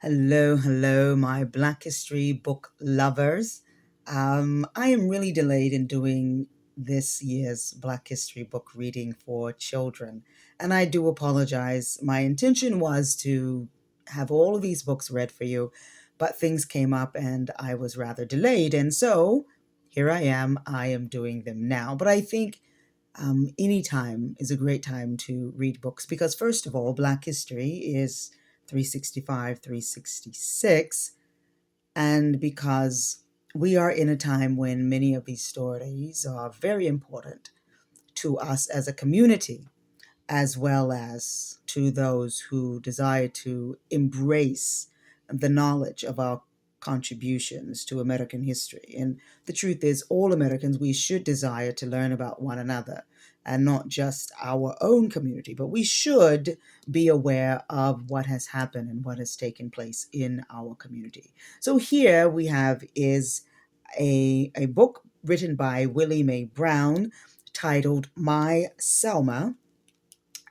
Hello, hello, my Black History book lovers. I am really delayed in doing this year's Black History book reading for children, and I do apologize. My intention was to have all of these books read for you, but things came up and I was rather delayed, and so here I am. I am doing them now, but I think any time is a great time to read books because, first of all, Black History is 365, 366, and because we are in a time when many of these stories are very important to us as a community, as well as to those who desire to embrace the knowledge of our contributions to American history. And the truth is, all Americans, we should desire to learn about one another and not just our own community, but we should be aware of what has happened and what has taken place in our community. So here we have is a book written by Willie Mae Brown titled My Selma,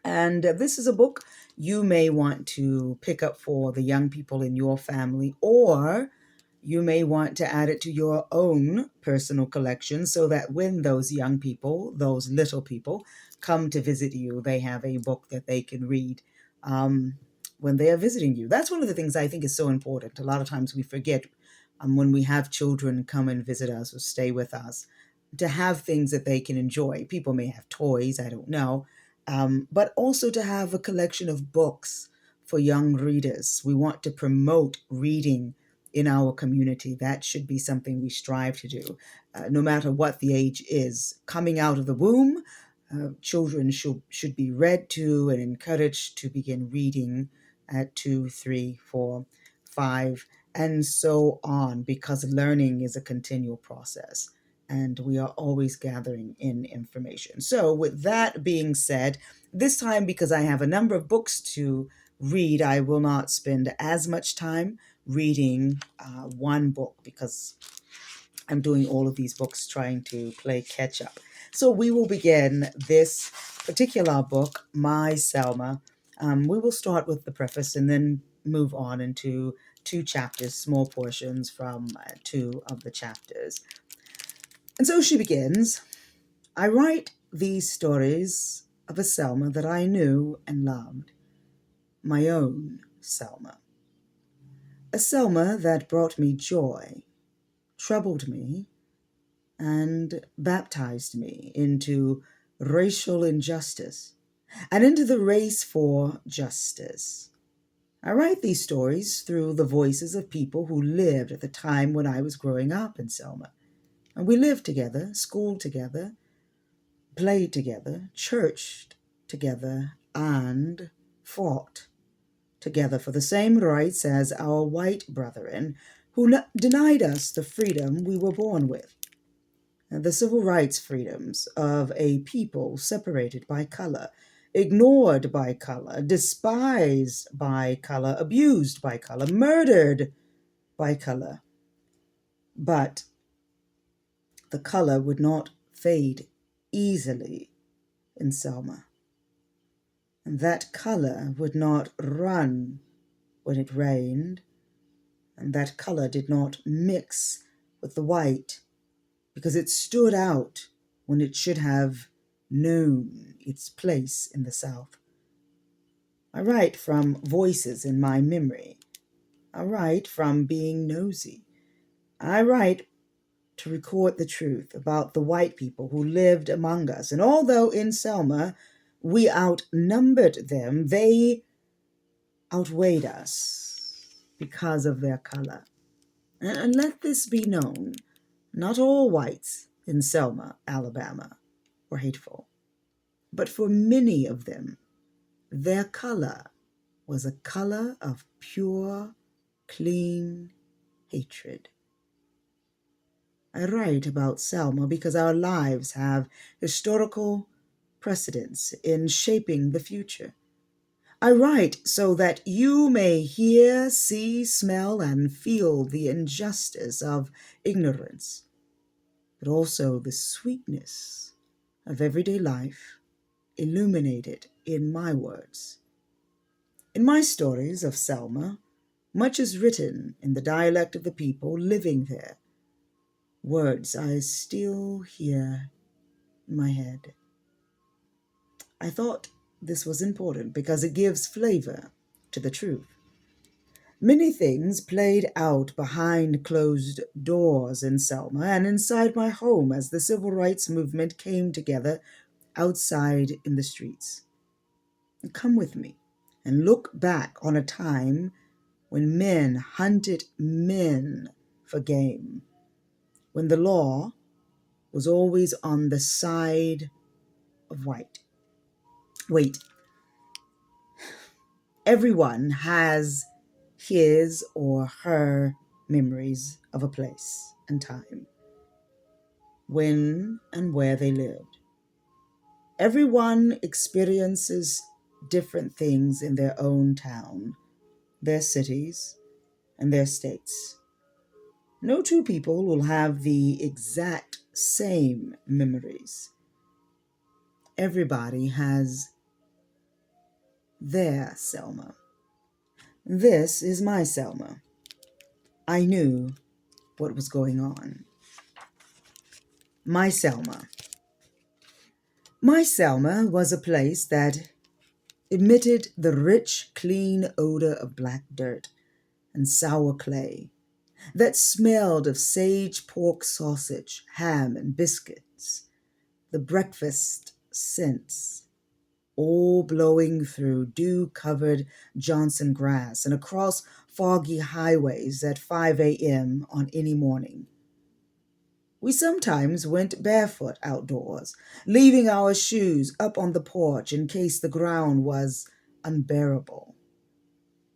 and this is a book you may want to pick up for the young people in your family, or you may want to add it to your own personal collection so that when those young people, those little people, come to visit you, they have a book that they can read when they are visiting you. That's one of the things I think is so important. A lot of times we forget when we have children come and visit us or stay with us to have things that they can enjoy. People may have toys, I don't know, but also to have a collection of books for young readers. We want to promote reading in our community. That should be something we strive to do, no matter what the age is. Coming out of the womb, children should be read to and encouraged to begin reading at 2, 3, 4, 5, and so on, because learning is a continual process and we are always gathering in information. So, with that being said, this time, because I have a number of books to read, I will not spend as much time reading one book because I'm doing all of these books trying to play catch up. So, we will begin this particular book, My Selma. We will start with the preface and then move on into two chapters, small portions from two of the chapters. And so she begins. I write these stories of a Selma that I knew and loved, my own Selma. A Selma that brought me joy, troubled me, and baptized me into racial injustice and into the race for justice. I write these stories through the voices of people who lived at the time when I was growing up in Selma. And we lived together, schooled together, played together, churched together, and fought together for the same rights as our white brethren who denied us the freedom we were born with, and the civil rights freedoms of a people separated by color, ignored by color, despised by color, abused by color, murdered by color. But the color would not fade easily in Selma. And that color would not run when it rained, and that color did not mix with the white because it stood out when it should have known its place in the South. I write from voices in my memory. I write from being nosy. I write to record the truth about the white people who lived among us. And although in Selma we outnumbered them, they outweighed us because of their color. And let this be known, not all whites in Selma, Alabama, were hateful, but for many of them, their color was a color of pure, clean hatred. I write about Selma because our lives have historical precedence in shaping the future. I write so that you may hear, see, smell, and feel the injustice of ignorance, but also the sweetness of everyday life illuminated in my words. In my stories of Selma, Much is written in the dialect of the people living there, words I still hear in my head. I thought this was important because it gives flavor to the truth. Many things played out behind closed doors in Selma and inside my home as the civil rights movement came together outside in the streets. Come with me and look back on a time when men hunted men for game, when the law was always on the side of white. Wait, everyone has his or her memories of a place and time, when and where they lived. Everyone experiences different things in their own town, their cities, and their states. No two people will have the exact same memories. Everybody has their Selma. This is my Selma. I knew what was going on. My Selma. My Selma was a place that emitted the rich, clean odor of black dirt and sour clay, that smelled of sage pork sausage, ham, and biscuits, the breakfast scents, all blowing through dew-covered Johnson grass and across foggy highways at 5 a.m. on any morning. We sometimes went barefoot outdoors, leaving our shoes up on the porch in case the ground was unbearable.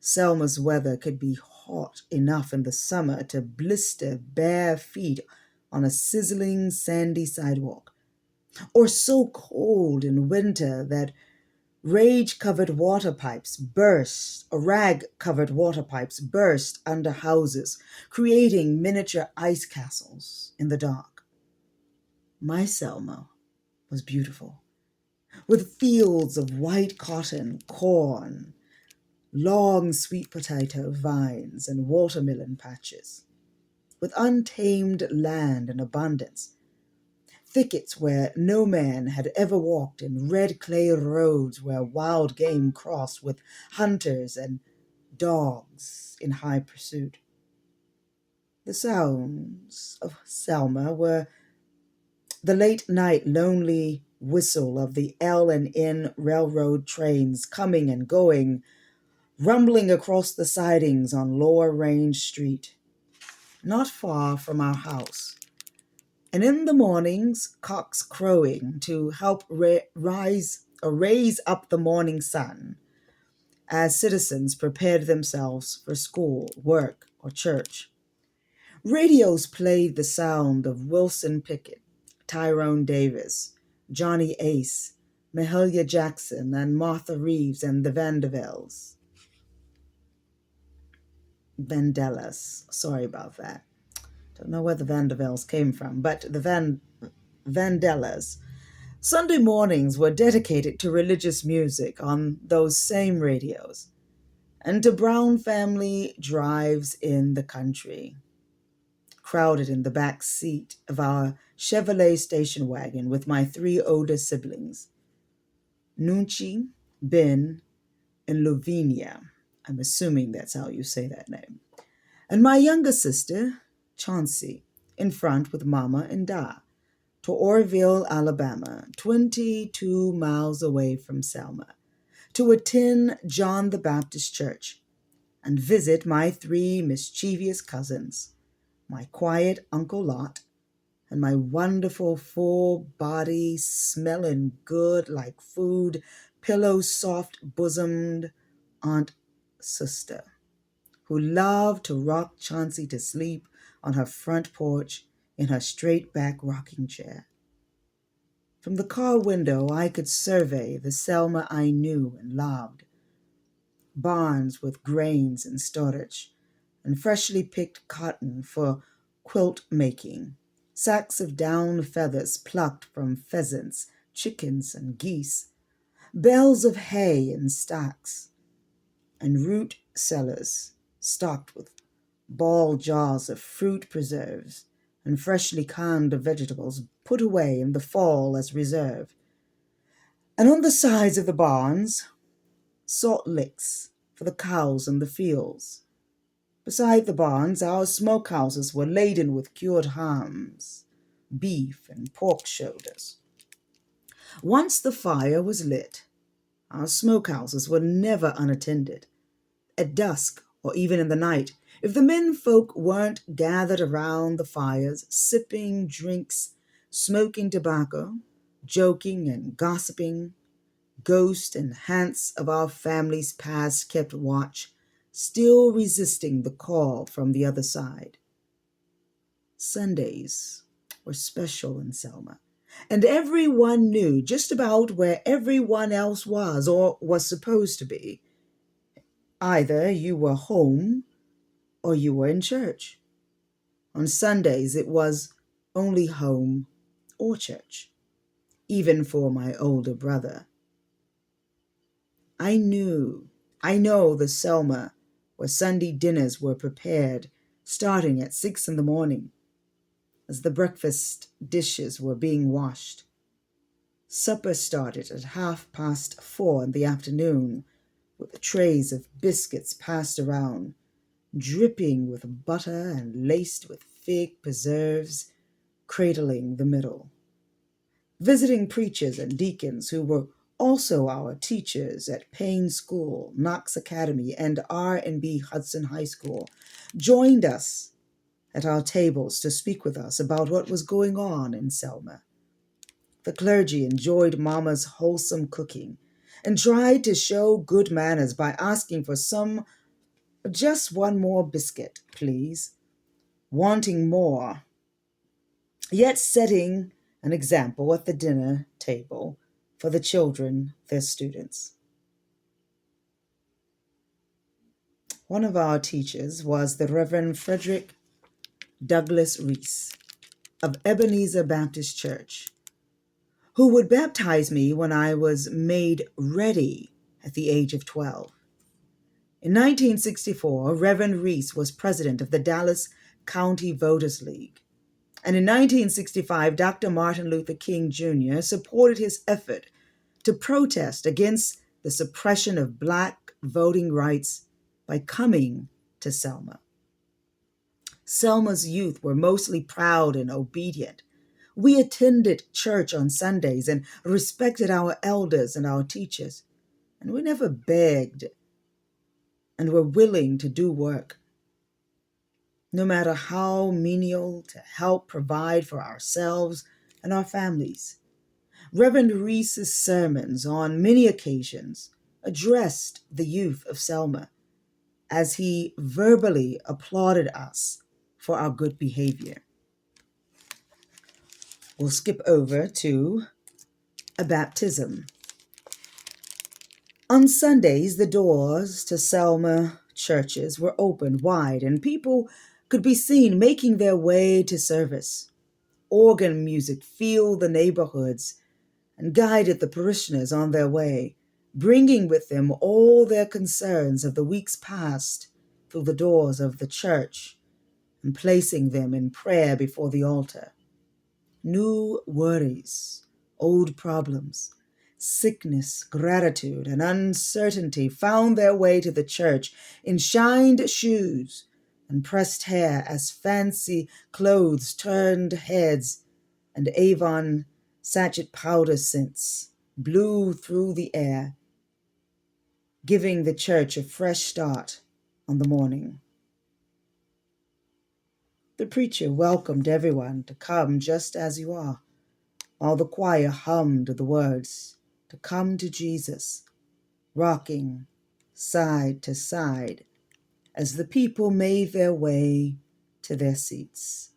Selma's weather could be hot enough in the summer to blister bare feet on a sizzling sandy sidewalk, or so cold in winter that rag-covered water pipes burst under houses, creating miniature ice castles in the dark. My Selma was beautiful, with fields of white cotton, corn, long sweet potato vines, and watermelon patches, with untamed land in abundance, thickets where no man had ever walked, and red clay roads where wild game crossed with hunters and dogs in high pursuit. The sounds of Selma were the late-night lonely whistle of the L&N railroad trains coming and going, rumbling across the sidings on Lower Range Street, not far from our house. And in the mornings, cocks crowing to help raise up the morning sun as citizens prepared themselves for school, work, or church. Radios played the sound of Wilson Pickett, Tyrone Davis, Johnny Ace, Mahalia Jackson, and Martha Reeves and the Vandellas. Sorry about that. Don't know where the Vanderbilts came from, but the Vandellas. Sunday mornings were dedicated to religious music on those same radios, and to Brown family drives in the country, crowded in the back seat of our Chevrolet station wagon with my three older siblings, Nunchi, Ben, and Lavinia. I'm assuming that's how you say that name. And my younger sister, Chauncey, in front with Mama and Da, to Orville, Alabama, 22 miles away from Selma, to attend John the Baptist Church and visit my three mischievous cousins, my quiet Uncle Lot, and my wonderful full body, smelling good like food, pillow soft bosomed Aunt Sister, who loved to rock Chauncey to sleep on her front porch in her straight back rocking chair. From the car window, I could survey the Selma I knew and loved. Barns with grains and storage, and freshly picked cotton for quilt making, sacks of down feathers plucked from pheasants, chickens, and geese, bales of hay in stacks, and root cellars stocked with ball jars of fruit preserves and freshly canned vegetables put away in the fall as reserve. And on the sides of the barns, salt licks for the cows in the fields. Beside the barns, our smokehouses were laden with cured hams, beef, and pork shoulders. Once the fire was lit, our smokehouses were never unattended. At dusk, or even in the night, if the men folk weren't gathered around the fires, sipping drinks, smoking tobacco, joking and gossiping, ghosts and hants of our families past kept watch, still resisting the call from the other side. Sundays were special in Selma, and everyone knew just about where everyone else was or was supposed to be. Either you were home or you were in church. On Sundays, it was only home or church, even for my older brother. I knew, I know the Selma where Sunday dinners were prepared, starting at 6 in the morning, as the breakfast dishes were being washed. Supper started at 4:30 in the afternoon, with the trays of biscuits passed around, dripping with butter and laced with fig preserves, cradling the middle. Visiting preachers and deacons who were also our teachers at Payne School, Knox Academy, and R&B Hudson High School, joined us at our tables to speak with us about what was going on in Selma. The clergy enjoyed Mama's wholesome cooking and tried to show good manners by asking for just one more biscuit, please, wanting more, yet setting an example at the dinner table for the children, their students. One of our teachers was the Reverend Frederick Douglass Reese of Ebenezer Baptist Church, who would baptize me when I was made ready at the age of 12. In 1964, Reverend Reese was president of the Dallas County Voters League. And in 1965, Dr. Martin Luther King Jr. supported his effort to protest against the suppression of Black voting rights by coming to Selma. Selma's youth were mostly proud and obedient. We attended church on Sundays and respected our elders and our teachers, and we never begged and were willing to do work, no matter how menial, to help provide for ourselves and our families. Reverend Reese's sermons on many occasions addressed the youth of Selma as he verbally applauded us for our good behavior. We'll skip over to a baptism. On Sundays, the doors to Selma churches were opened wide and people could be seen making their way to service. Organ music filled the neighborhoods and guided the parishioners on their way, bringing with them all their concerns of the weeks past through the doors of the church and placing them in prayer before the altar. New worries, old problems, sickness, gratitude, and uncertainty found their way to the church in shined shoes and pressed hair as fancy clothes turned heads and Avon sachet powder scents blew through the air, giving the church a fresh start on the morning. The preacher welcomed everyone to come just as you are, while the choir hummed the words, to come to Jesus, rocking side to side as the people made their way to their seats.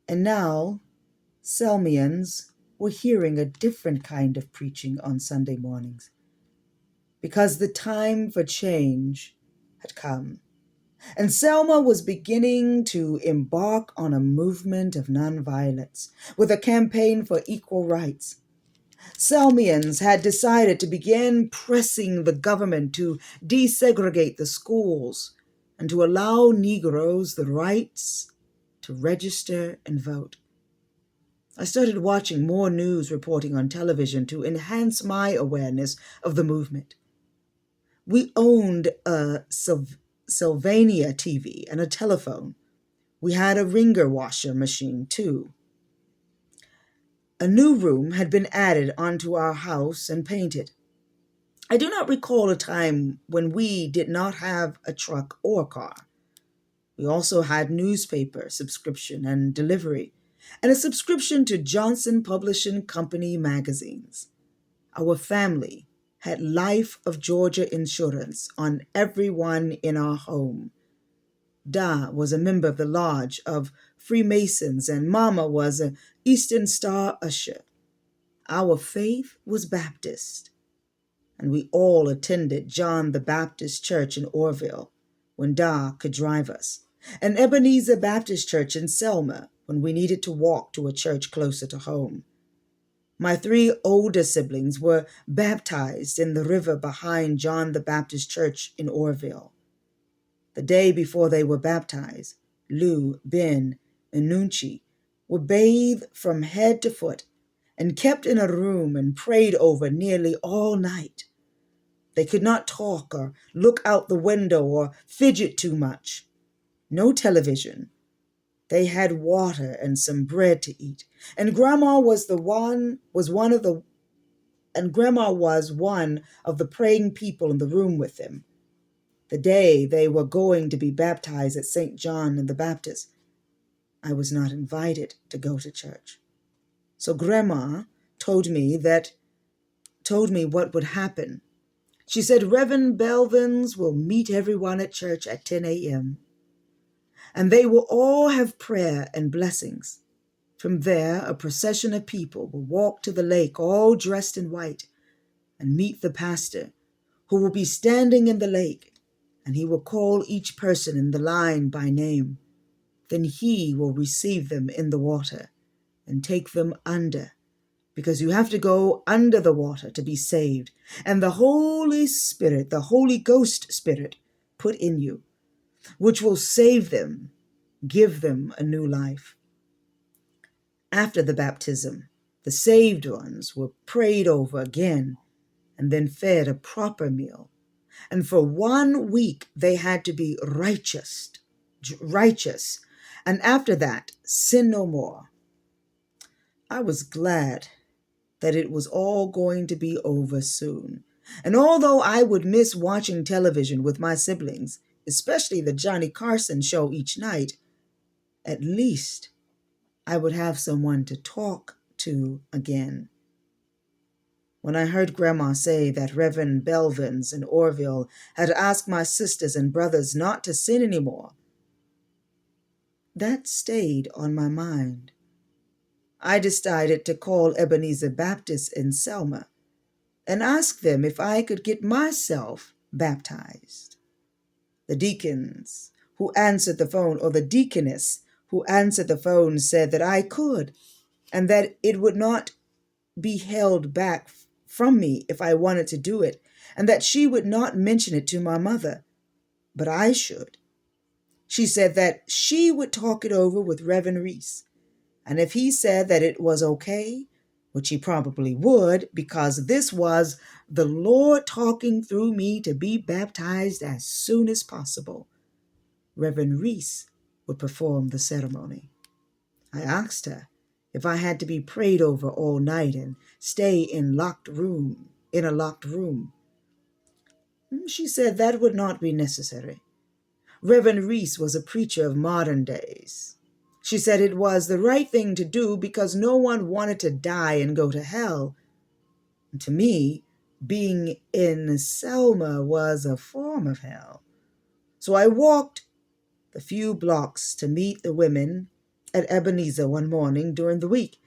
And now, Selmians were hearing a different kind of preaching on Sunday mornings, because the time for change had come. And Selma was beginning to embark on a movement of nonviolence with a campaign for equal rights. Selmians had decided to begin pressing the government to desegregate the schools and to allow Negroes the rights to register and vote. I started watching more news reporting on television to enhance my awareness of the movement. We owned a Sylvania TV and a telephone. We had a ringer washer machine, too. A new room had been added onto our house and painted. I do not recall a time when we did not have a truck or car. We also had newspaper subscription and delivery, and a subscription to Johnson Publishing Company magazines. Our family had Life of Georgia insurance on everyone in our home. Da was a member of the Lodge of Freemasons, and Mama was an Eastern Star usher. Our faith was Baptist, and we all attended John the Baptist Church in Orville when Da could drive us, and Ebenezer Baptist Church in Selma when we needed to walk to a church closer to home. My three older siblings were baptized in the river behind John the Baptist Church in Orville. The day before they were baptized, Lou, Ben, and Nunchi were bathed from head to foot and kept in a room and prayed over nearly all night. They could not talk or look out the window or fidget too much. No television. They had water and some bread to eat, and Grandma was one of the praying people in the room with them. The day they were going to be baptized at St. John and the Baptist, I was not invited to go to church. So Grandma told me what would happen. She said Reverend Belvins will meet everyone at church at 10 a.m. and they will all have prayer and blessings. From there, a procession of people will walk to the lake all dressed in white and meet the pastor, who will be standing in the lake, and he will call each person in the line by name. Then he will receive them in the water and take them under, because you have to go under the water to be saved, and the Holy Spirit, the Holy Ghost Spirit, put in you, which will save them, give them a new life. After the baptism, the saved ones were prayed over again and then fed a proper meal. And for 1 week, they had to be righteous. And after that, sin no more. I was glad that it was all going to be over soon. And although I would miss watching television with my siblings, especially the Johnny Carson show each night, at least I would have someone to talk to again. When I heard Grandma say that Reverend Belvins in Orville had asked my sisters and brothers not to sin anymore, that stayed on my mind. I decided to call Ebenezer Baptist in Selma and ask them if I could get myself baptized. The deacons who answered the phone, or the deaconess who answered the phone, said that I could and that it would not be held back from me if I wanted to do it, and that she would not mention it to my mother, but I should. She said that she would talk it over with Reverend Reese, and if he said that it was okay, which he probably would, because this was the Lord talking through me to be baptized as soon as possible, Reverend Reese would perform the ceremony. I asked her if I had to be prayed over all night and stay in a locked room. She said that would not be necessary. Reverend Reese was a preacher of modern days. She said it was the right thing to do because no one wanted to die and go to hell. And to me, being in Selma was a form of hell. So I walked the few blocks to meet the women at Ebenezer one morning during the week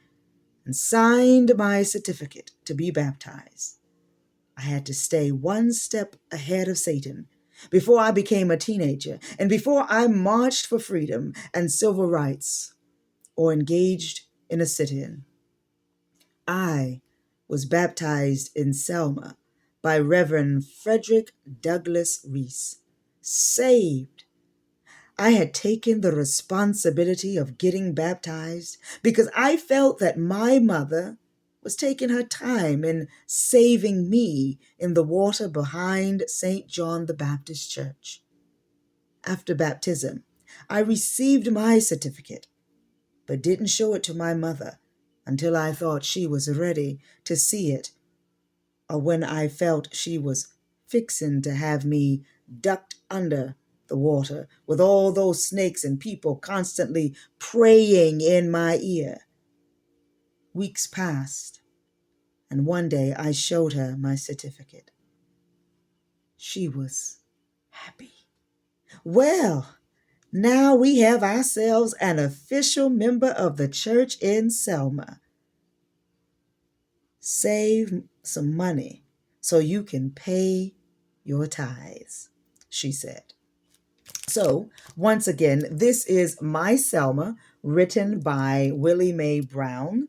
and signed my certificate to be baptized. I had to stay one step ahead of Satan before I became a teenager and before I marched for freedom and civil rights or engaged in a sit-in. I was baptized in Selma by Reverend Frederick Douglass Reese, saved I had taken the responsibility of getting baptized because I felt that my mother was taking her time in saving me in the water behind St. John the Baptist Church. After baptism, I received my certificate, but didn't show it to my mother until I thought she was ready to see it, or when I felt she was fixin' to have me ducked under the water with all those snakes and people constantly praying in my ear. Weeks passed, and one day I showed her my certificate. She was happy. Well, now we have ourselves an official member of the church in Selma. Save some money so you can pay your tithes, she said. So, once again, this is My Selma, written by Willie Mae Brown,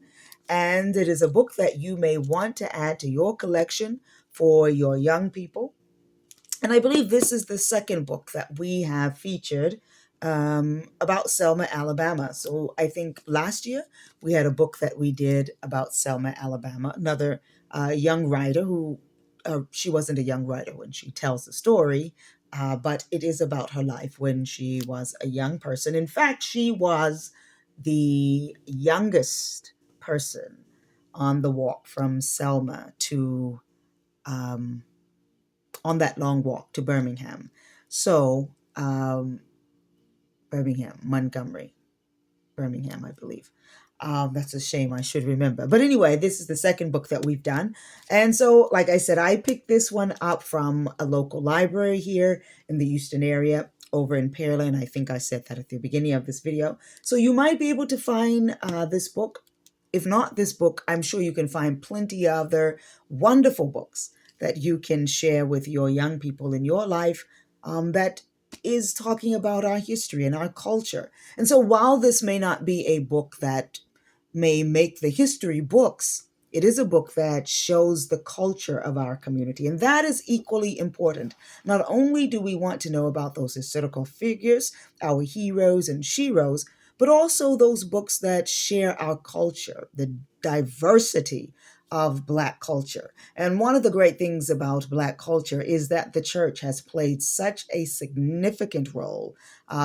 and it is a book that you may want to add to your collection for your young people. And I believe this is the second book that we have featured about Selma, Alabama. So I think last year we had a book that we did about Selma, Alabama, another young writer who, she wasn't a young writer when she tells the story, but it is about her life when she was a young person. In fact, she was the youngest person on the walk from Selma to on that long walk to Birmingham. So, Birmingham, I believe. That's a shame. I should remember. But anyway, this is the second book that we've done. And so, like I said, I picked this one up from a local library here in the Houston area over in Pearland. I think I said that at the beginning of this video. So you might be able to find this book. If not this book, I'm sure you can find plenty of other wonderful books that you can share with your young people in your life that is talking about our history and our culture. And so while this may not be a book that may make the history books, it is a book that shows the culture of our community. And that is equally important. Not only do we want to know about those historical figures, our heroes and sheroes, but also those books that share our culture, the diversity of Black culture. And one of the great things about Black culture is that the church has played such a significant role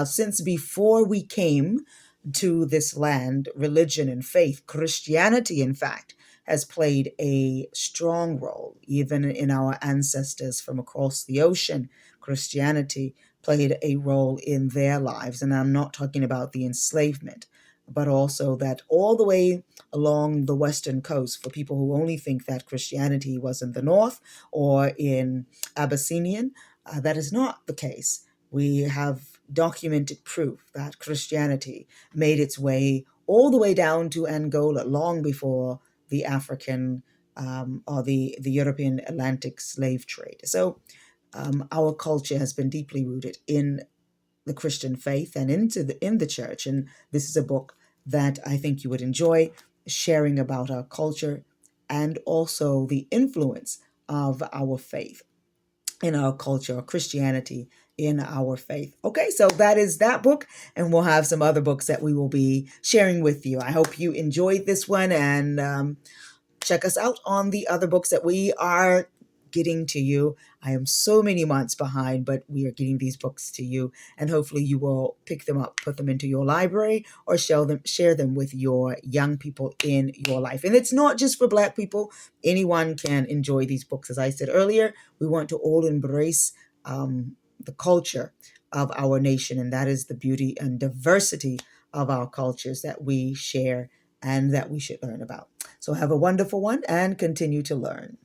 since before we came to this land. Religion and faith, Christianity, in fact, has played a strong role, even in our ancestors from across the ocean. Christianity played a role in their lives. And I'm not talking about the enslavement, but also that all the way along the Western coast, for people who only think that Christianity was in the North or in Abyssinian, that is not the case. We have documented proof that Christianity made its way all the way down to Angola long before the African or the European Atlantic slave trade. So our culture has been deeply rooted in the Christian faith and in the church. And this is a book that I think you would enjoy, sharing about our culture and also the influence of our faith in our culture, or Christianity in our faith. Okay, so that is that book, and we'll have some other books that we will be sharing with you. I hope you enjoyed this one, and check us out on the other books that we are getting to you. I am so many months behind, but we are getting these books to you, and hopefully you will pick them up, put them into your library, or share them with your young people in your life. And it's not just for Black people. Anyone can enjoy these books. As I said earlier, we want to all embrace the culture of our nation, and that is the beauty and diversity of our cultures that we share and that we should learn about. So have a wonderful one and continue to learn.